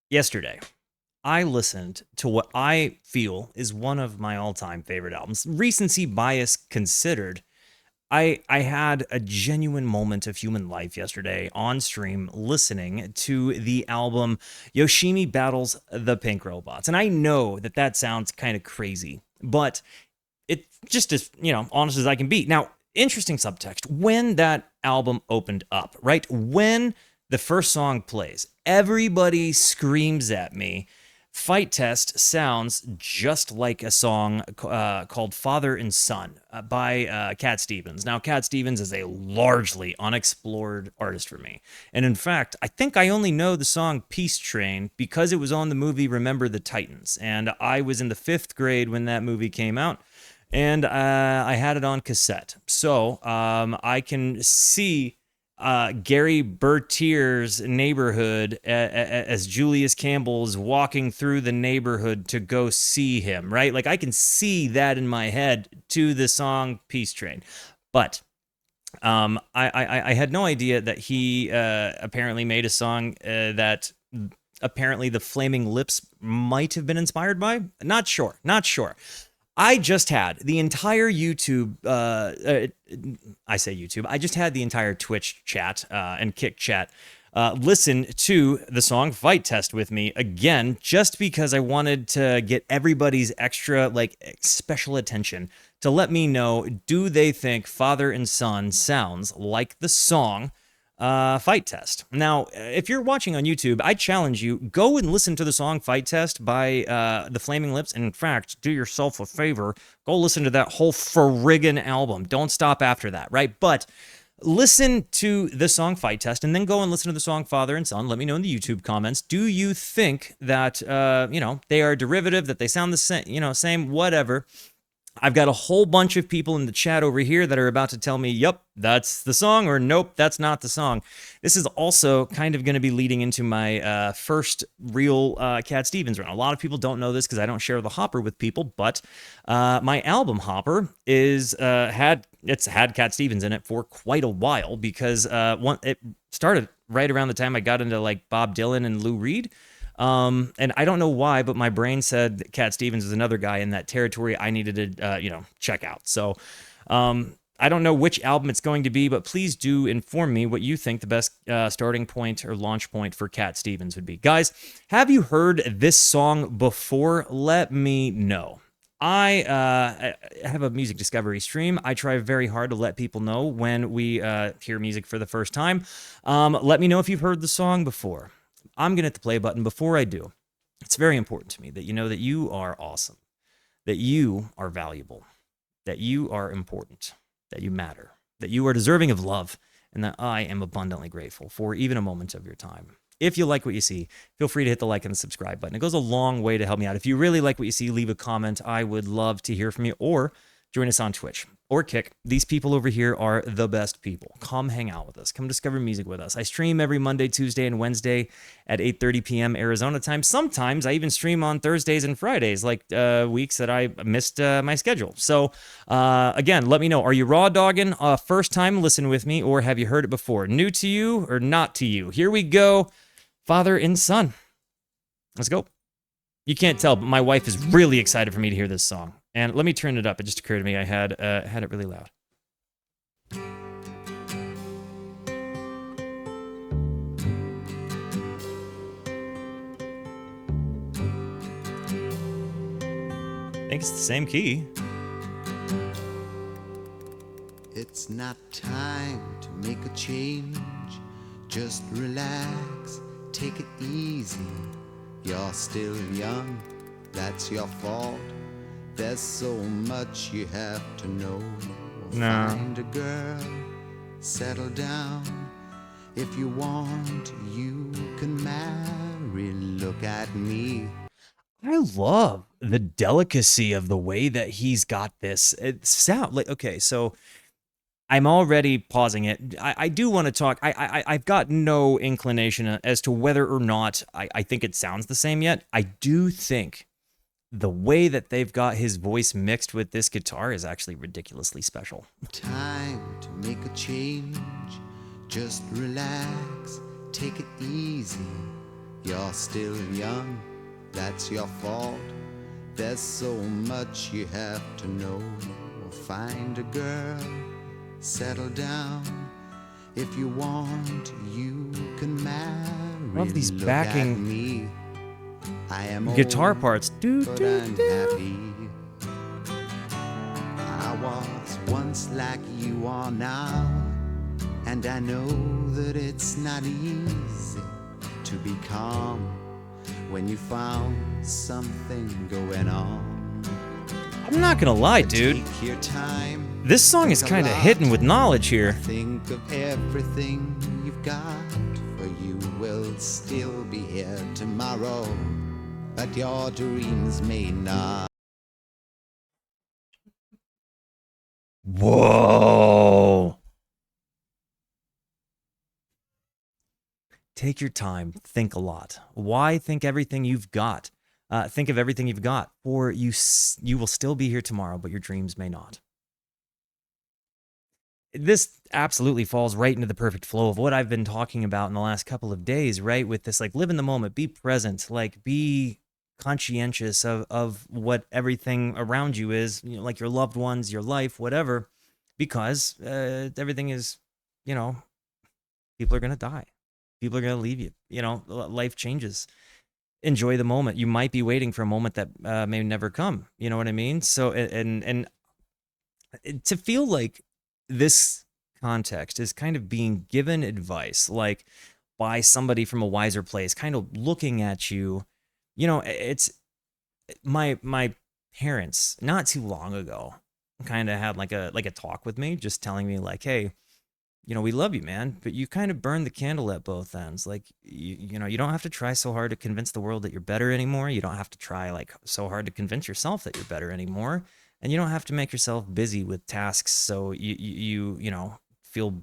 Yesterday, I listened to what I feel is one of my all-time favorite albums. Recency bias considered, I had a genuine moment of human life yesterday on stream listening to the album Yoshimi Battles the Pink Robots. And I know that that sounds kind of crazy, but it's just as, honest as I can be. Now, interesting subtext. When that album opened up, right? When the first song plays, everybody screams at me. Fight Test sounds just like a song called Father and Son by Cat Stevens. Now, Cat Stevens is a largely unexplored artist for me. And in fact, I think I only know the song Peace Train because it was on the movie Remember the Titans. And I was in the 5th grade when that movie came out. And I had it on cassette. So I can see Gary Bertier's neighborhood as Julius Campbell is walking through the neighborhood to go see him, right? Like I can see that in my head to the song Peace Train. But I had no idea that he apparently made a song that apparently the Flaming Lips might have been inspired by. Not sure. I just had the entire YouTube, I say YouTube, I just had the entire Twitch chat and Kick chat listen to the song Fight Test with me again, just because I wanted to get everybody's extra, special attention to let me know, do they think Father and Son sounds like the song Fight Test? Now, if you're watching on YouTube, I challenge you, go and listen to the song Fight Test by the Flaming Lips. And in fact, do yourself a favor, go listen to that whole friggin' album. Don't stop after that, right? But listen to the song Fight Test and then go and listen to the song Father and Son. Let me know in the YouTube comments. Do you think that, they are derivative, that they sound the same, same, whatever? I've got a whole bunch of people in the chat over here that are about to tell me, yep, that's the song, or nope, that's not the song. This is also kind of going to be leading into my first real Cat Stevens run. A lot of people don't know this because I don't share the hopper with people, but my album hopper had Cat Stevens in it for quite a while because it started right around the time I got into like Bob Dylan and Lou Reed. And I don't know why, but my brain said that Cat Stevens is another guy in that territory I needed to, check out. So, I don't know which album it's going to be, but please do inform me what you think the best starting point or launch point for Cat Stevens would be. Guys, have you heard this song before? Let me know. I have a music discovery stream. I try very hard to let people know when we hear music for the first time. Let me know if you've heard the song before. I'm going to hit the play button. Before I do, it's very important to me that you know that you are awesome, that you are valuable, that you are important, that you matter, that you are deserving of love, and that I am abundantly grateful for even a moment of your time. If you like what you see, feel free to hit the like and the subscribe button. It goes a long way to help me out. If you really like what you see, leave a comment. I would love to hear from you, or join us on Twitch or Kick. These people over here are the best people. Come hang out with us. Come discover music with us. I stream every Monday, Tuesday, and Wednesday at 8:30 p.m. Arizona time. Sometimes I even stream on Thursdays and Fridays, like weeks that I missed my schedule. So again, let me know. Are you raw dogging first time listen with me, or have you heard it before? New to you or not to you? Here we go. Father and Son. Let's go. You can't tell, but my wife is really excited for me to hear this song. And let me turn it up. It just occurred to me I had it really loud. I think it's the same key. It's not time to make a change. Just relax, take it easy. You're still young, that's your fault. There's so much you have to know. No. Find a girl, settle down. If you want, you can marry. Look at me. I love the delicacy of the way that he's got this. It sound like, okay, so I'm already pausing it. I do want to talk. I've got no inclination as to whether or not I think it sounds the same yet. I do think the way that they've got his voice mixed with this guitar is actually ridiculously special. Time to make a change. Just relax, take it easy. You're still young, that's your fault. There's so much you have to know. Find a girl, settle down. If you want, you can marry. Love these Look backing at me. I am guitar old, parts. Do, but do, I'm do. happy. I was once like you are now, and I know that it's not easy to be calm when you found something going on. I'm not gonna lie, dude. Take your time. This song is kind of hitting with knowledge here. Think of everything you've got, for you will still be here tomorrow, but your dreams may not. Whoa. Take your time. Think a lot. Why think everything you've got? Think of everything you've got, for you will still be here tomorrow, but your dreams may not. This absolutely falls right into the perfect flow of what I've been talking about in the last couple of days, right? With this, like, live in the moment, be present, like, be conscientious of what everything around you is, you know, like your loved ones, your life, whatever, because everything is, you know, people are going to die. People are going to leave you. You know, life changes. Enjoy the moment. You might be waiting for a moment that may never come. You know what I mean? So, and to feel like this context is kind of being given advice, like by somebody from a wiser place, kind of looking at you. You know, it's my parents not too long ago kind of had like a talk with me, just telling me like, hey, you know, we love you, man, but you kind of burn the candle at both ends. Like, you know, you don't have to try so hard to convince the world that you're better anymore. You don't have to try like so hard to convince yourself that you're better anymore. And you don't have to make yourself busy with tasks so you know, feel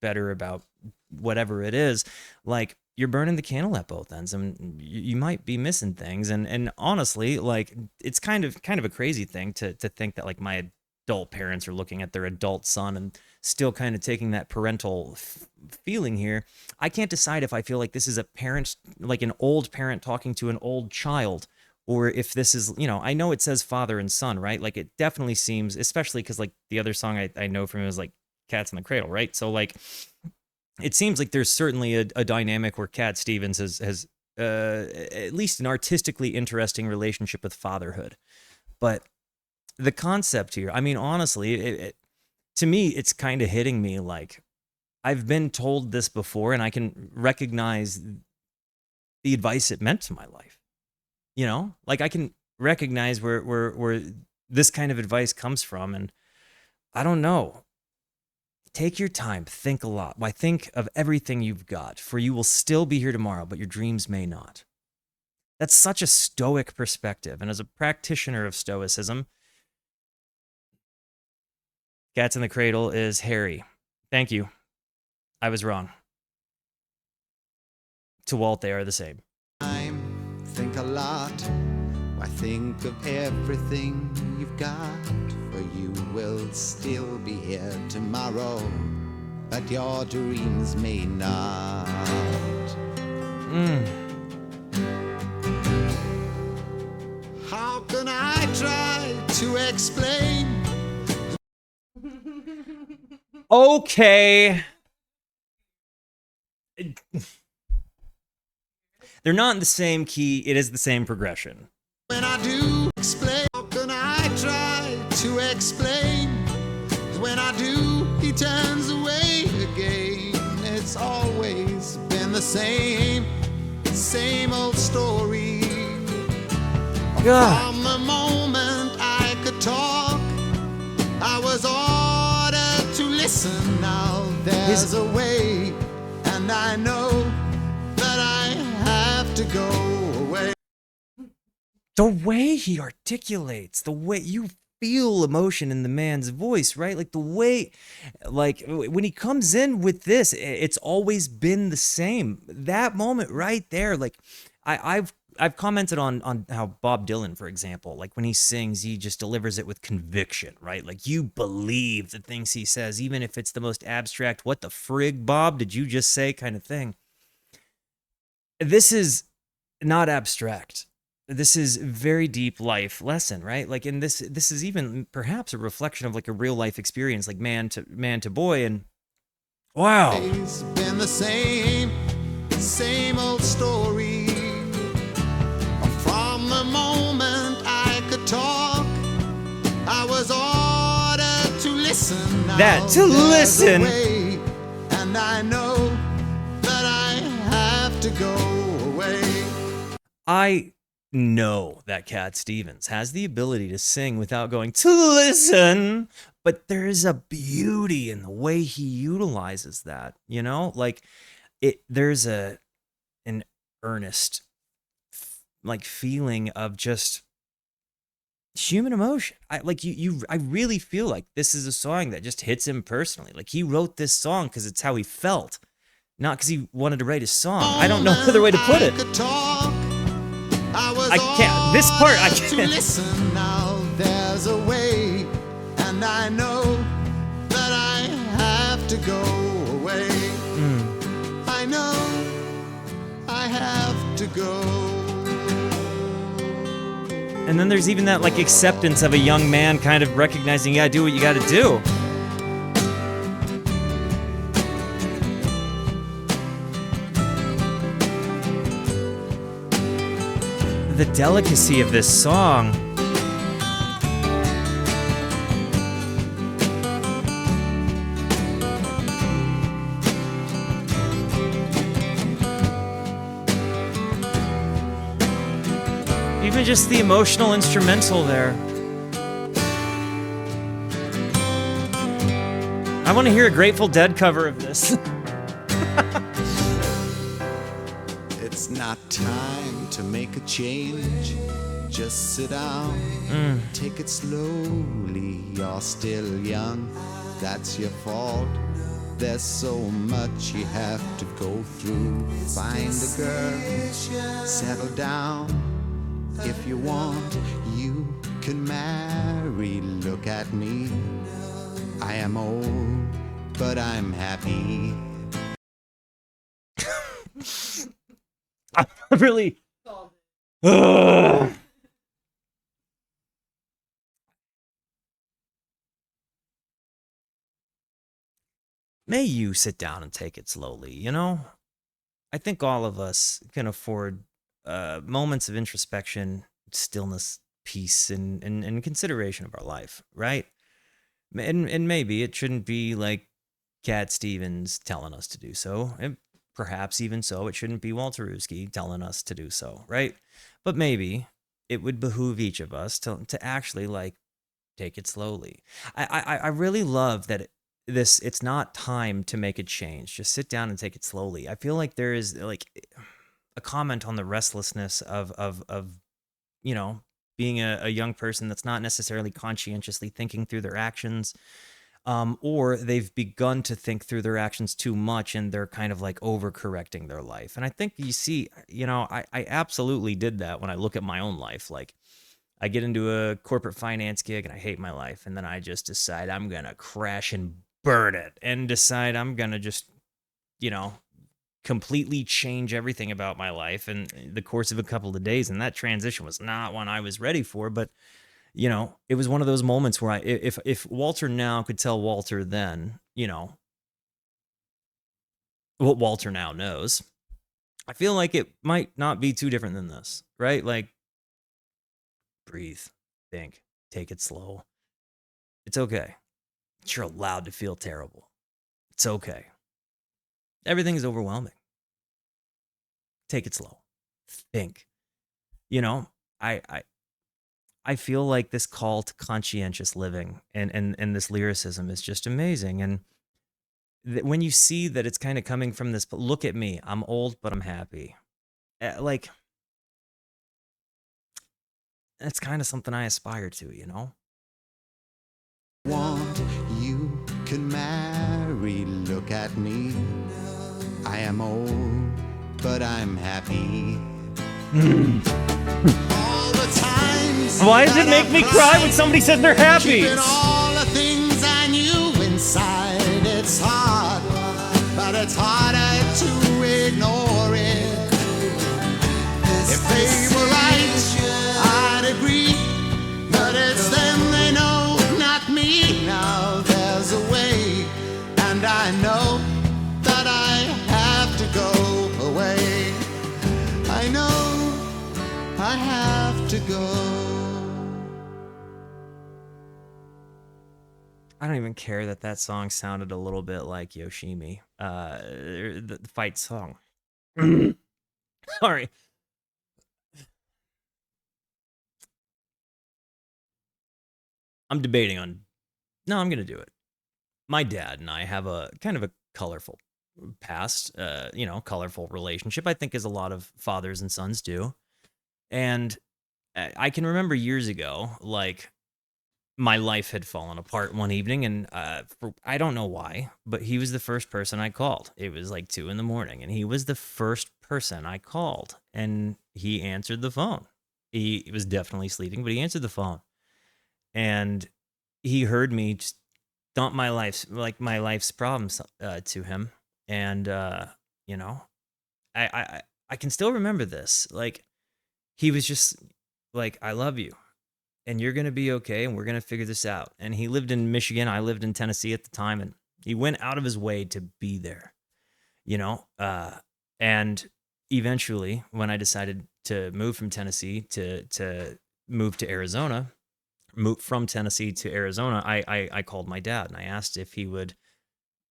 better about whatever it is. Like, you're burning the candle at both ends, and you might be missing things. And honestly, like, it's kind of a crazy thing to think that like my adult parents are looking at their adult son and still kind of taking that parental feeling here. I can't decide if I feel like this is a parent, like an old parent talking to an old child, or if this is, you know, I know it says father and son, right? Like, it definitely seems, especially because like the other song I know from him is like Cats in the Cradle, right? So like, it seems like there's certainly a dynamic where Cat Stevens has at least an artistically interesting relationship with fatherhood. But the concept here, I mean, honestly, to me, it's kind of hitting me like I've been told this before, and I can recognize the advice it meant to my life. You know, like I can recognize where this kind of advice comes from, and I don't know. Take your time, think a lot. Why, think of everything you've got, for you will still be here tomorrow, but your dreams may not. That's such a stoic perspective, and as a practitioner of stoicism, Cats in the Cradle is Harry. Thank you. I was wrong. To Walt, they are the same. Think a lot. Why, think of everything you've got, for you will still be here tomorrow, but your dreams may not. How can I try to explain? Okay. They're not in the same key. It is the same progression. When I do explain, how can I try to explain? When I do, he turns away again. It's always been the same old story. God. From the moment I could talk, I was ordered to listen. Now there's a way, and I know that I have to go away. The way he articulates, the way you feel emotion in the man's voice, right? Like the way, like when he comes in with this, it's always been the same. That moment right there, like I've commented on how Bob Dylan, for example, like when he sings, he just delivers it with conviction, right? Like you believe the things he says, even if it's the most abstract, what the frig, Bob, did you just say kind of thing. This is not abstract. This is very deep life lesson, right? Like, in this is even perhaps a reflection of like a real life experience, like man to boy. And wow, It's been the same old story. From the moment I could talk, I was ordered to listen. Now that to there's a listen. way, and I know that I have to go away. I know that Cat Stevens has the ability to sing without going to listen, but there's a beauty in the way he utilizes that, you know? Like, there's an earnest like feeling of just human emotion. I really feel like this is a song that just hits him personally. Like, he wrote this song because it's how he felt, not because he wanted to write a song. I don't know other way to put it. I can't. This part, I can't. Listen now, there's a way, and I know that I have to go away. I know I have to go. And then there's even that like acceptance of a young man kind of recognizing, yeah, do what you got to do. The delicacy of this song. Even just the emotional instrumental there. I want to hear a Grateful Dead cover of this. It's not time to make a change. Just sit down, take it slowly. You're still young, that's your fault. There's so much you have to go through. Find a girl, settle down. If you want, you can marry. Look at me, I am old, but I'm happy. I'm really. Ugh. May you sit down and take it slowly, you know? I think all of us can afford moments of introspection, stillness, peace, and consideration of our life, right? And maybe it shouldn't be like Cat Stevens telling us to do so. And perhaps even so, it shouldn't be Walterooski telling us to do so, right? But maybe it would behoove each of us to actually like take it slowly. I really love that it's not time to make a change. Just sit down and take it slowly. I feel like there is like a comment on the restlessness of you know, being a young person that's not necessarily conscientiously thinking through their actions, or they've begun to think through their actions too much and they're kind of like overcorrecting their life. And I think you see, you know, I absolutely did that when I look at my own life. Like, I get into a corporate finance gig and I hate my life, and then I just decide I'm gonna crash and burn it, and decide I'm gonna just, you know, completely change everything about my life in the course of a couple of days. And that transition was not one I was ready for, but you know, it was one of those moments where if Walter now could tell Walter then, you know, what Walter now knows, I feel like it might not be too different than this, right? Like, breathe, think, take it slow. It's okay. You're allowed to feel terrible. It's okay. Everything is overwhelming. Take it slow. Think. You know, I feel like this call to conscientious living and this lyricism is just amazing. And when you see that it's kind of coming from this, but look at me, I'm old, but I'm happy. Like, that's kind of something I aspire to, you know? Want, you can marry. Look at me, I am old, but I'm happy. All the times. Why does it make me cry when somebody says they're happy? Keeping all the things I knew inside. It's hard, but it's harder to ignore it. If they were right, I'd agree. But it's them they know, not me. Now there's a way, and I know that I have to go away. I know I have to go. I don't even care that that song sounded a little bit like Yoshimi, the fight song. Sorry. I'm debating on. No, I'm gonna do it. My dad and I have a kind of a colorful past, colorful relationship. I think as a lot of fathers and sons do. And I can remember years ago, like my life had fallen apart one evening, and I don't know why, but he was the first person I called. It was like 2 a.m, and he was the first person I called, and he answered the phone. He was definitely sleeping, but he answered the phone, and he heard me just dump my life's problems to him, and you know, I can still remember this. Like he was just like, "I love you, and you're gonna be okay, and we're gonna figure this out." And he lived in Michigan. I lived in Tennessee at the time, and he went out of his way to be there. You know, and eventually, when I decided to move from Tennessee to move to Arizona, move from Tennessee to Arizona, I called my dad and I asked if he would,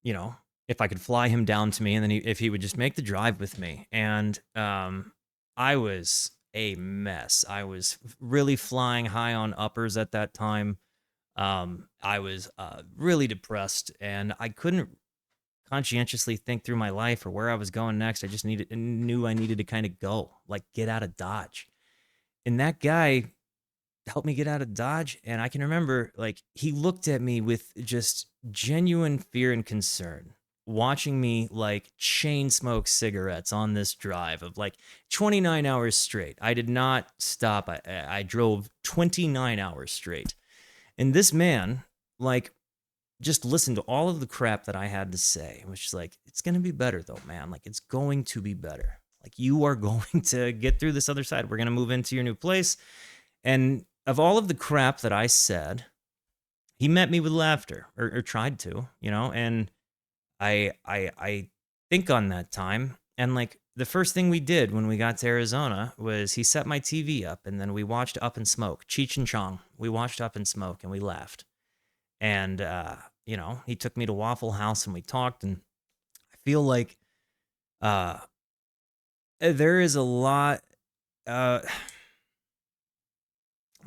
you know, if I could fly him down to me, and then if he would just make the drive with me. And I was a mess. I was really flying high on uppers at that time. I was really depressed, and I couldn't conscientiously think through my life or where I was going next. I just knew I needed to kind of go, like get out of Dodge. And that guy helped me get out of Dodge. And I can remember, like, he looked at me with just genuine fear and concern, watching me like chain smoke cigarettes on this drive of like 29 hours straight. I did not stop. I drove 29 hours straight. And this man, like, just listened to all of the crap that I had to say, which is like, it's going to be better though, man. Like, it's going to be better. Like, you are going to get through this other side. We're going to move into your new place. And of all of the crap that I said, he met me with laughter, or tried to, and I think on that time, and like the first thing we did when we got to Arizona was he set my TV up, and then we watched Up in Smoke, Cheech and Chong. We watched Up in Smoke, and we laughed. And he took me to Waffle House, and we talked, and I feel like uh there is a lot uh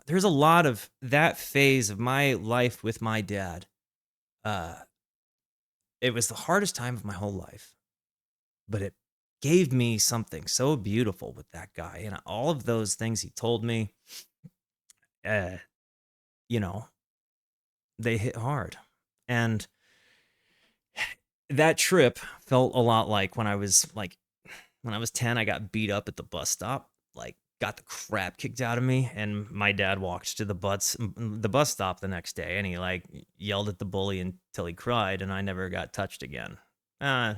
there's a lot of that phase of my life with my dad. uh it was the hardest time of my whole life, but it gave me something so beautiful with that guy, and all of those things he told me, uh you know they hit hard. And that trip felt a lot like when I was 10, I got beat up at the bus stop, like got the crap kicked out of me, and my dad walked to the bus stop the next day, and he like yelled at the bully until he cried, and I never got touched again. Uh,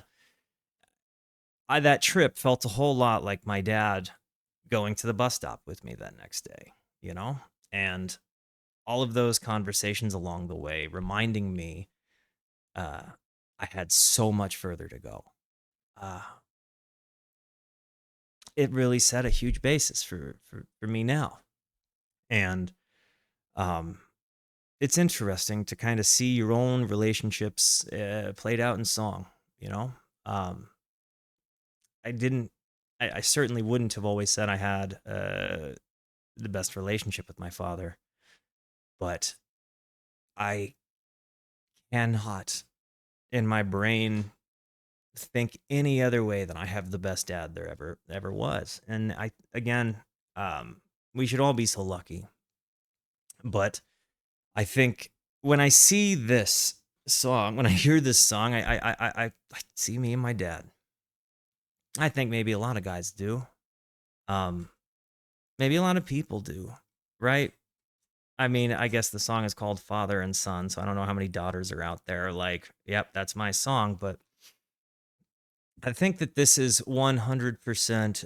that trip felt a whole lot like my dad going to the bus stop with me that next day, you know? And all of those conversations along the way reminding me uh, I had so much further to go. Uh, it really set a huge basis for me now. And um, it's interesting to kind of see your own relationships played out in song, you know? Um, I didn't, I certainly wouldn't have always said I had the best relationship with my father, but I cannot in my brain think any other way than I have the best dad there ever was. And I again, we should all be so lucky. But I think when I see this song, when I hear this song, I see me and my dad. I think maybe a lot of guys do. Um, maybe a lot of people do, right? I mean, I guess the song is called Father and Son, so I don't know how many daughters are out there like, yep, that's my song, but I think that this is 100%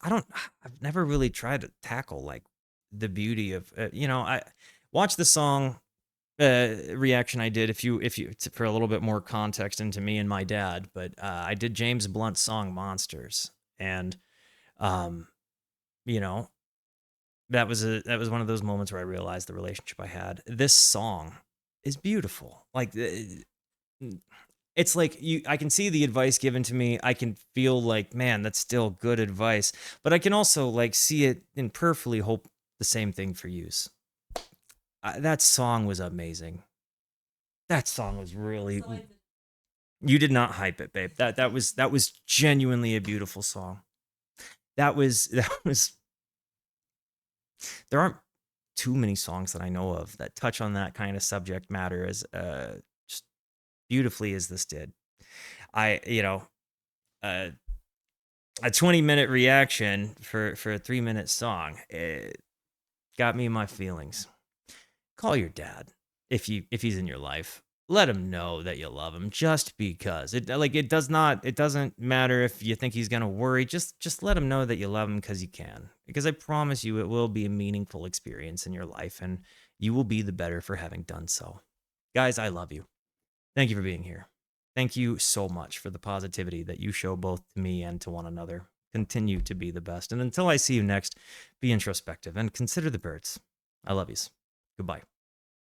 I've never really tried to tackle like the beauty of, I watched the song reaction I did. If you for a little bit more context into me and my dad, but I did James Blunt's song Monsters, and um, you know, that was one of those moments where I realized the relationship I had. This song is beautiful. Like it's like I can see the advice given to me. I can feel like, man, that's still good advice, but I can also like see it and perfectly hope the same thing for use. That song was amazing. That song was really. You did not hype it, babe. That was genuinely a beautiful song. That was. There aren't too many songs that I know of that touch on that kind of subject matter as just beautifully as this did. I uh, a 20-minute reaction for a 3-minute song, it got me in my feelings. Call your dad if he's in your life. Let him know that you love him just because. It doesn't matter if you think he's going to worry. Just let him know that you love him because you can. Because I promise you it will be a meaningful experience in your life and you will be the better for having done so. Guys, I love you. Thank you for being here. Thank you so much for the positivity that you show both to me and to one another. Continue to be the best. And until I see you next, be introspective and consider the birds. I love yous. Goodbye.